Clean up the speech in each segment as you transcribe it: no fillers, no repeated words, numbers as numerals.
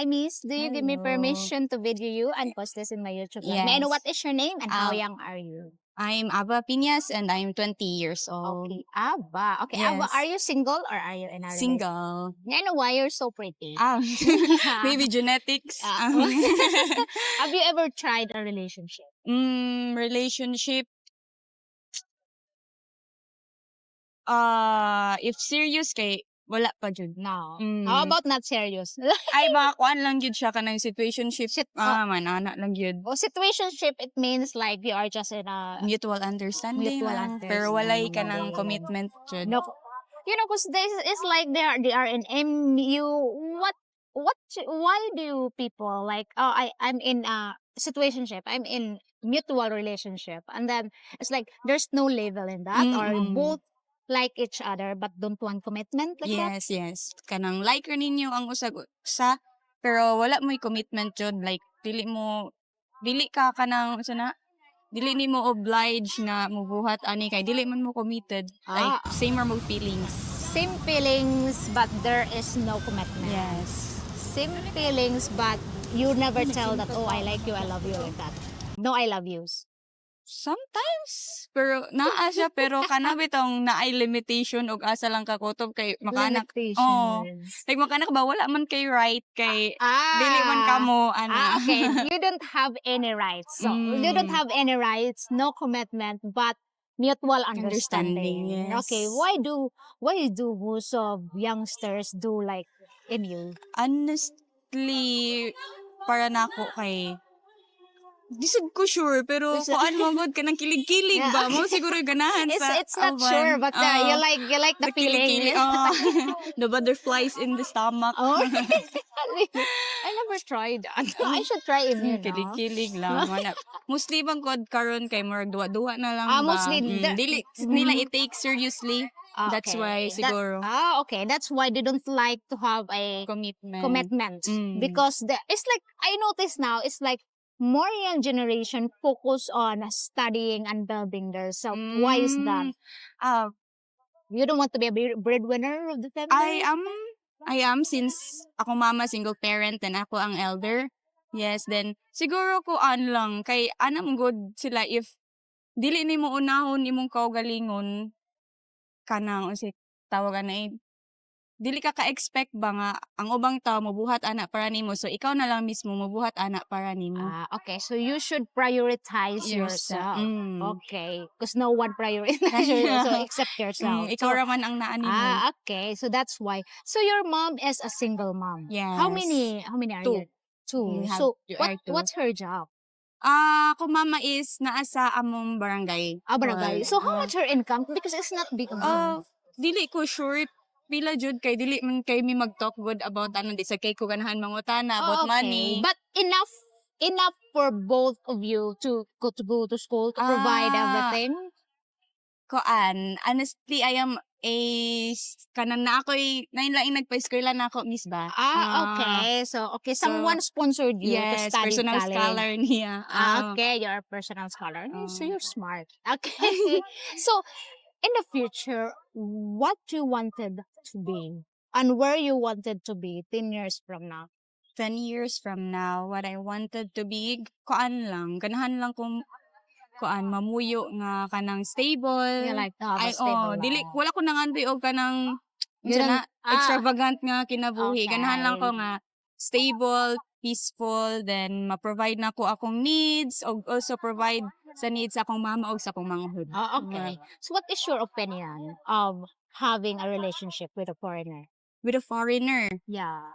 Hi, Miss. Do you give me Hello. permission to video you and post this in my YouTube vlog? May I know what Yes. is your name and how Um, young are you? I'm Ava Piñas and I'm 20 years old. Okay, Aba. Okay, Aba, are Yes. you single or are you in a relationship? Single. May I know why you're so pretty? Ah, Yeah. maybe genetics. Have you ever tried a relationship? Relationship. If serious kay wala pa jud. No. How Mm. about not serious? Ay mga kuan lang jud siya kanang situationship. Oh, Manana lang jud. situationship, it means like you are just in a Mutual understanding mutual lang. Pero walay understanding. ka ng commitment jud. No, you know, because this is like they are in MU. Why do people like? Oh, I'm in a situationship. I'm in mutual relationship, and then it's like there's no label in that, or Mm. both like each other but don't want commitment like that. Yes. Kanang like ra ninyo ang usag sa pero wala mo'y commitment jud like dili ka kanang unsa na dili nimo oblige nga mubuhat ani kay dili man mo committed like Ah, same ra mo feelings. same feelings but there is no commitment. Yes. Same feelings but you never tell that. Oh, I like you. I love you like that. No, I love yous. Sometimes pero naa siya pero kana bitong naay limitation og asa lang ka kutob kay makanak. Oh, Limitations. like makanak ba wala man kay right kay dili man kamo ana. Okay. You don't have any rights. So, you don't Mm. have any rights, no commitment, but mutual understanding. Understanding, yes. Okay. Why do most of youngsters do like in you? Honestly, para nako kay disud ko sure pero Is it- kuan mo gud kanang kilig-kilig Yeah, ba mo okay. siguro yung ganahan sa It's not awan. sure, but you like the kilig-kilig. feeling. The butterflies in the stomach. Oh, I never tried that. I should try immune, no? Kilig-kilig lang mana. Mostly bang kod karon kay murag duwa-duwa na lang ba. Mostly Dili nila i-take seriously. That's why okay. siguro Okay. That's why they don't like to have a commitment because it's like I notice now. It's like more young generation focus on studying and building themselves. Why is that? Ah, You don't want to be a breadwinner of the family. I am since ako mama single parent and ako ang elder. Yes, then siguro ko lang kay anam good sila if dili nimo unahon imong kaugalingon kanang unsa tawagan na dili ka ka-expect ba nga ang ubang tao mobuhat ana para nimo so ikaw na lang mismo mobuhat ana para nimo. Okay. So you should prioritize yourself. Okay. Because no one prioritizes yourself so except yourself. Ikaw ra man ang naa nimo. Okay. So that's why. So your mom is a single mom. Yes. How many are Two. you? Two. We have- So you are two. what's her job? Ako mama is naa sa among barangay. Barangay. So how much her income? Because it's not big amount. Dili ko sure pila jud kay dili man kay mi mag-talk good about ano di sa kay ko ganahan mangutana about money. But enough for both of you to go to school to provide everything. Koan, honestly I am kanang na ako'y nainlaing nagpa-eskwela na ako miss ba. Okay. So someone sponsored you to Yes, study personal college. scholar niya. Okay, you're a personal scholar. So you're smart. Okay. So in the future, what you wanted to be and where you wanted to be 10 years from now? 10 years from now, what I wanted to be, koan lang, ganahan lang kung koan, mamuyo nga kanang stable. You like to have a Ay, stable dili, life. wala ko nangandoy og kanang, You don't- extravagant nga kinabuhi. Ganahan lang Okay. ko nga, stable, peaceful, then ma-provide na ko akong needs, og also provide sa needs sa akong mama og sa akong manghod. Okay. So what is your opinion of having a relationship with a foreigner? With a foreigner, Yeah.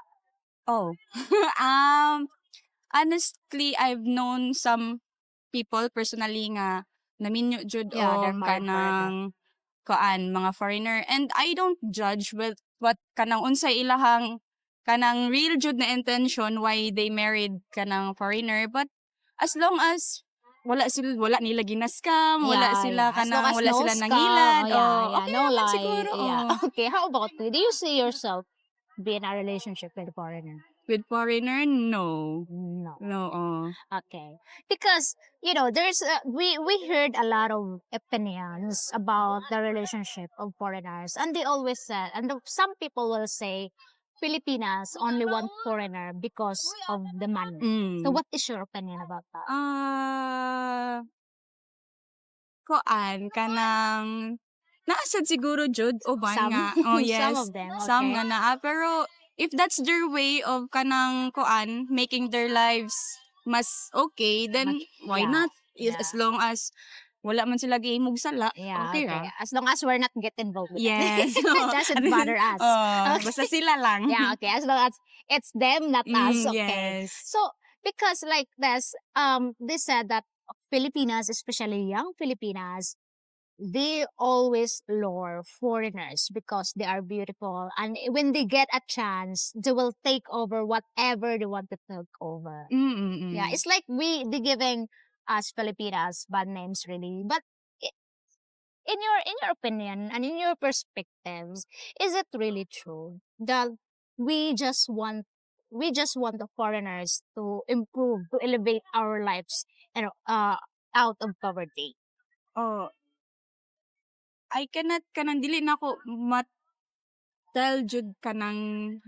honestly, I've known some people personally nga naminyo jud Yeah, they're og married kanang koan mga foreigner and I don't judge with what kanang unsay ilahang kanang real jud na intention why they married kanang foreigner but as long as wala nila ginaskam, wala sila As long kanang as wala no sila scam, nangilad. no Okay naman lie. siguro. Yeah. Okay, how about you? Do you see yourself be in a relationship with a foreigner? With foreigner, no. No. No. Okay. Because, there's we heard a lot of opinions about the relationship of foreigners and they always said and some people will say Filipinas only want foreigner because of the money. So what is your opinion about that? Kuan kanang naasad siguro jud uban Some, nga oh some yes of them, some okay. nga naa pero if that's their way of kanang kuan making their lives mas okay then why yeah, not yeah. as long as wala man sila gihimog sala Yeah, okay okay. ra As long as we're not get involved with yes it. It doesn't bother us. basta sila lang Yeah, okay. As long as it's them, not us. Okay. yes So because like this, they said that Filipinas, especially young Filipinas, they always lure foreigners because they are beautiful, and when they get a chance, they will take over whatever they want to take over. Yeah, it's like they giving us Filipinas bad names, really. But i- in your opinion and in your perspectives, is it really true that we just want the foreigners to improve, to elevate our lives, out of poverty? oh I cannot kanang dili na ako tell jud kanang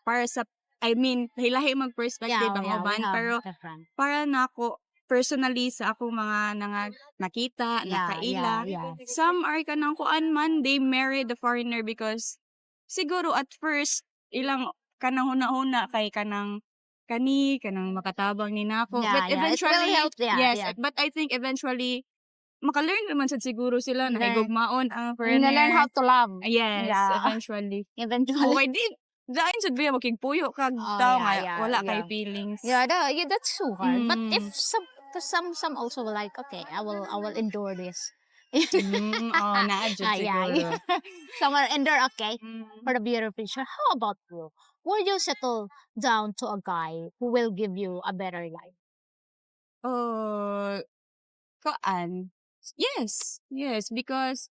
para sa I mean lahi mag perspective ang We uban have pero different. para nako personally sa akong mga nakita nakaila Yeah. some are kanang kuan man they marry the foreigner because siguro at first ilang kanang huna-huna kay kanang kanang makatabang ni nako Yeah, but yeah. It will eventually help. Yeah, yes yeah. but I think eventually maka-learn naman sad siguro sila na Learn. higugmaon ang You learn foreigner how to love. yes Yeah. eventually Eventually. okay di dahil sad biya makigpuyo kag Oh, tao yeah, nga yeah, wala yeah. kay feelings Yeah, that's so hard. But if Mm. some also will like, okay, I will endure this. Oh, naa jud Yeah. siguro. Some will endure, okay, Mm. for the beautiful picture. How about you? Would you settle down to a guy who will give you a better life? Oh, koan? Yes, because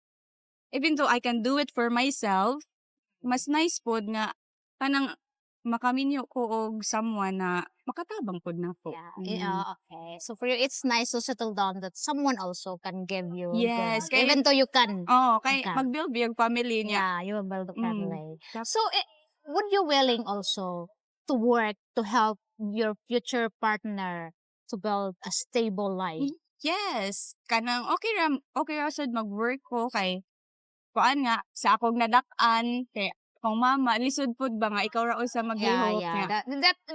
even though I can do it for myself, mas nice pod nga kanang makaminyo ko og someone na makatabang pod nako. Yeah, okay. So for you, it's nice to settle down that someone also can give you Yes, good, kay even though you can. oh, kay Okay. mag-build biyag family niya. Yeah, you will build a Mm. family. Tap- So, would you willing also to work to help your future partner to build a stable life? Yes, kanang okay ra sad mag-work ko kay kuan nga sa akong nadak-an kay akong mama lisod pud ba nga ikaw ra usa maglihok Yeah. nga.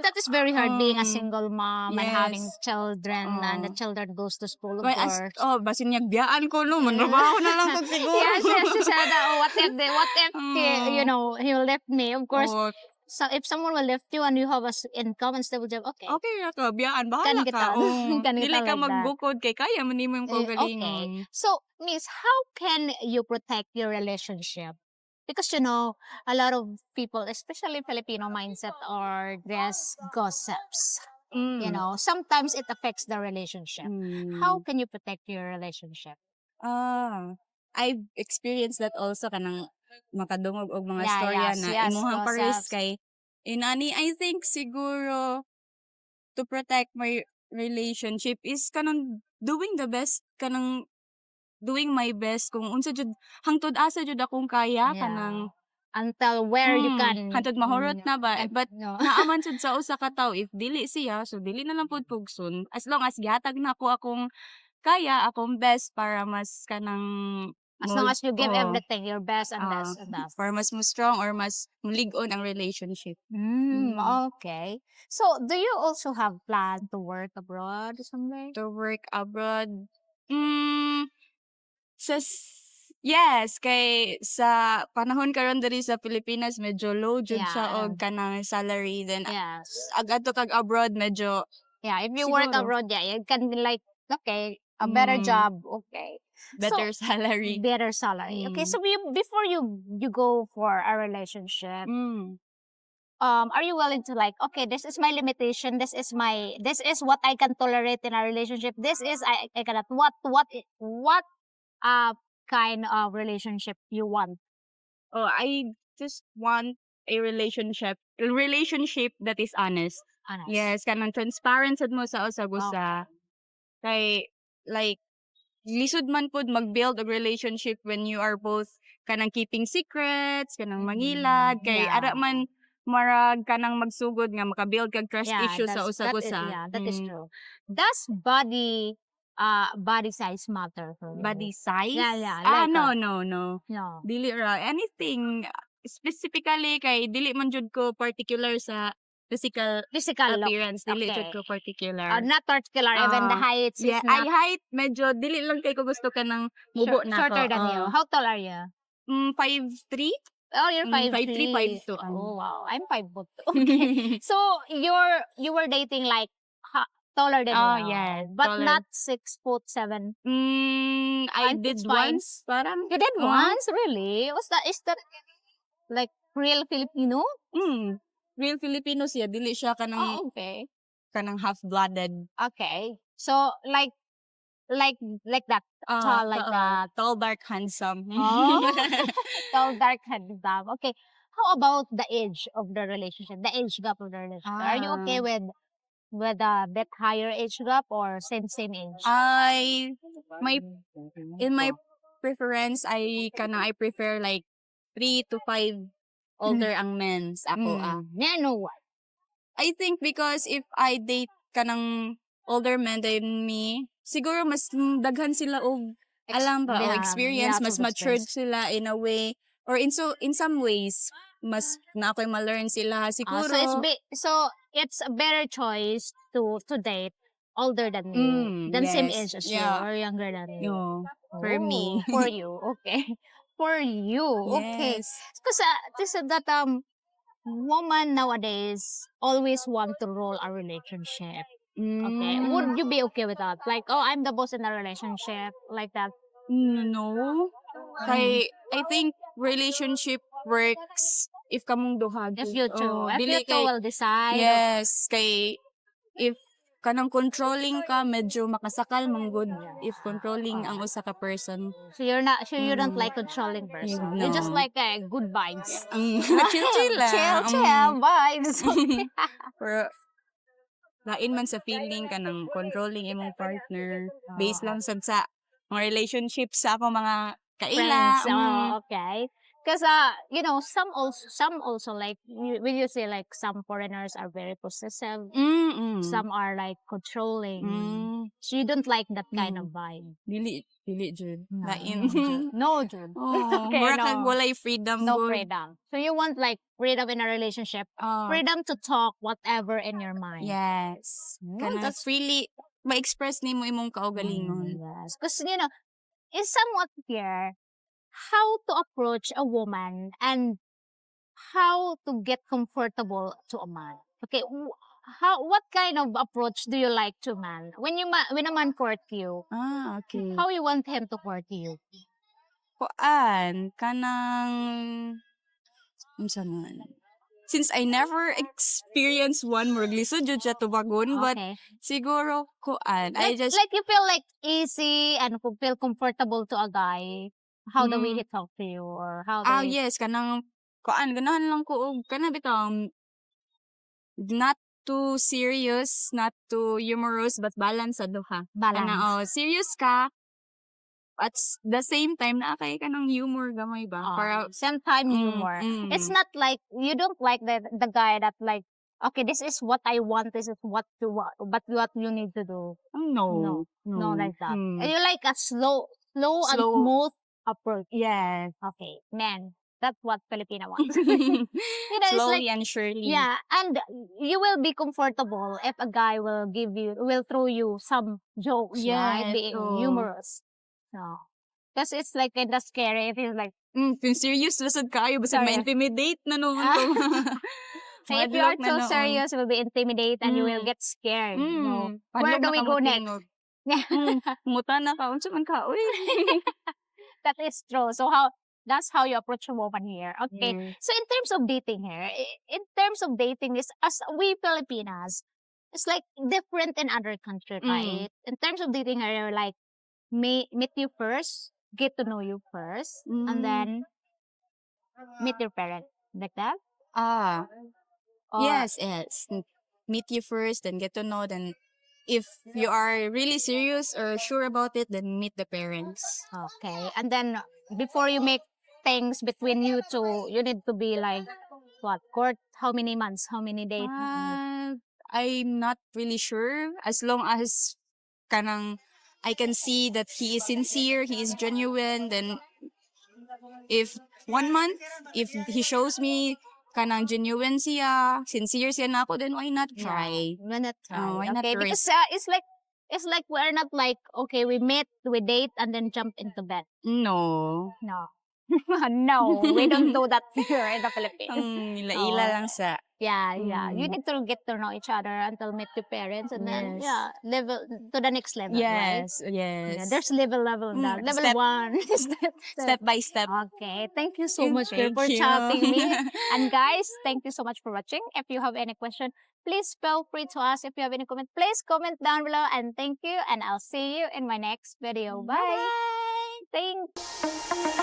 That is very hard being a Um, single mom and having yes. children, and the Oh. children goes to school, of Kay course. basin niya biyaan ko no, mantrabaho na lang ko siguro. Yes, she said that. Oh, what if he, Oh. he left me? Of course, Oh, so if someone will left you and you have income and stable job, okay. okay ra ka, biyaan, bahala Kan kita. ka. Oh, Kan kita dili ka like that. magbukod kay kaya man nimo yung Okay. kaugalingon. So, Miss, how can you protect your relationship? Because a lot of people, especially Filipino mindset, are just gossips. Mm. Sometimes it affects the relationship. How can you protect your relationship? I've experienced that also kanang makadungog og mga Yeah, storya yes, na yes, imuhang pares gossips. kay inani I think siguro to protect my relationship is kanang doing the best kanang doing my best kung unsa jud hangtod asa jud akong kaya kanang Until where you can. hantod mahurot na ba but No. naaman jud sa usa ka tawo if dili siya so dili na lang pud pugson as long as gihatag na ako akong kaya akong best para mas kanang As long as you give oh, everything, your best and best and best. para mas mo strong or mas mulig-on ang relationship. Okay. So, do you also have plan to work abroad someday? To work abroad, yes, kay sa panahon karon diri sa Pilipinas medyo low jud siya Yeah. og kanang salary then Yes. agadto kag abroad medyo Yeah, if you work siguro. abroad, you can be like, okay, a better job, okay. better salary. Better salary. Okay, so before you go for a relationship, are you willing to like, okay, this is my limitation, this is what I can tolerate in a relationship, this is I cannot, what kind of relationship you want? Oh, I just want a relationship that is honest. Honest. Yes, kanang transparent sad mo sa usag-usa. Kay like lisod man pud mag-build a relationship when you are both kanang keeping secrets, kanang mangilad kay Yeah. ara man marag ka nang magsugod nga makabuild kag trust Yeah, issue sa that is usag-usa. that is Mm. true. Does body size matter for you? Body size? Yeah, like No, no, no. no. Dili ra anything specifically kay dili man jud ko particular sa physical Physical look. appearance, dili jud Okay. ko particular. Not particular, even the height is Yeah, ay not height medyo dili lang kay ko gusto ka ng mubo na shorter than you. How tall are you? 5'3". Oh, you're 5'3", 5'3". 5'2". Oh, wow. I'm 5'2". Okay. So, you were dating like taller than Oh, you. yes, But taller. not 6'7". I Fine, did it's fine. once, parang You did uh, once? Really? Is that like real Filipino? real Filipino siya, dili siya kanang Oh, okay. half-blooded. Okay. So, like that. Tall like that. Tall, dark, handsome. Oh, tall, dark, handsome. Okay. How about the age of the relationship? The age gap of the relationship. Are you okay with a bit higher age gap or same age? In my preference, I prefer like 3 to 5 older ang men sa ako. May I know what? I think because if I date kanang older men than me, siguro mas daghan sila og alam ba o Yeah, experience, lots mas of matured experience. sila in a way or in some ways mas na ako'y ma-learn sila siguro. So it's a better choice to date older than you, than same yes, age as you yeah. or younger than you. Yo, for me. Oh, for you, okay. For you, okay. Yes. Because this is that woman nowadays always want to roll a relationship. Okay, would you be okay with that? Like, oh, I'm the boss in the relationship, like that. No. Kay I think relationship works if kamong duha. If you two, Oh, if dili you two kay will decide. yes, kay if kanang controlling ka medyo makasakal man good if controlling ang usa ka person. So you don't like controlling person. You just No. like good vibes. Chill lang. Chill vibes. Pero lain man sa feeling ka ng controlling imong partner based lang sad sa mga relationship sa akong mga kaila. Friends. Okay. Because some also like when you say like some foreigners are very possessive, some are like controlling. So you don't like that kind of vibe. Dili jud. No, Lain. No, Jud. Okay, Mura no. kag walay freedom No good. freedom. So you want like freedom in a relationship, freedom to talk whatever in your mind. Yes. Kana that's- freely ma-express nimo imong kaugalingon. Yes. Because it's somewhat clear how to approach a woman and how to get comfortable to a man. Okay, what kind of approach do you like to man? When a man court you, Okay. how you want him to court you? Kanang unsa man. Since I never experienced one murag lisod jud siya tubagon but Okay. siguro I Like, just like you feel like easy and feel comfortable to a guy. How the way he talk to you or how the way yes kanang ganahan lang ko og kana bitaw not too serious, not too humorous but balance sa duha. balance. Kana serious ka at the same time na kay kanang humor gamay ba para same time humor. It's not like you don't like the guy that like, okay, this is what I want, this is what you need to do. no Like that. You like a slow and smooth approach. yes. Okay, man, that's what Filipina wants. It's Slowly like, and surely. yeah, and you will be comfortable if a guy will throw you some jokes, right? Yes, Being humorous. No. Because it's like kind of scary if he's like, Kung serious lasad kayo basta Sorry. ma-intimidate na noon to. so if you are too serious, you will be intimidated and you will get scared. No. Where do we go next? Muta na ka unsa man ka uy. That is true. So that's how you approach a woman here. Okay. So in terms of dating here, is as we Filipinas, it's like different in other country, right? In terms of dating here, like meet you first, get to know you first, and then meet your parent, like that. Or- Yes. Meet you first, then get to know, then if you are really serious or sure about it, then meet the parents. Okay. And then before you make things between you two, you need to be like what court? How many months? How many days? I'm not really sure. As long as kanang I can see that he is sincere, he is genuine, then if 1 month, if he shows me kanang genuine siya, sincere siya na ako, then why not try? Why not try? Oh, why not Okay, because it's like we're not like okay, we met, we date, and then jump into bed. No. No, no, we don't do that here in the Philippines. Ang ila-ila Oh. lang sa Yeah, yeah. You Mm. need to get to know each other until meet your parents, and then Yes. yeah, level to the next level. Right? yes, yes. Yeah, there's level that. Level Step- 1. step by step. Okay, thank you so much girl, Thank for you. chatting me. And guys, thank you so much for watching. If you have any question, please feel free to ask. If you have any comment, please comment down below. And thank you. And I'll see you in my next video. Bye. Thanks.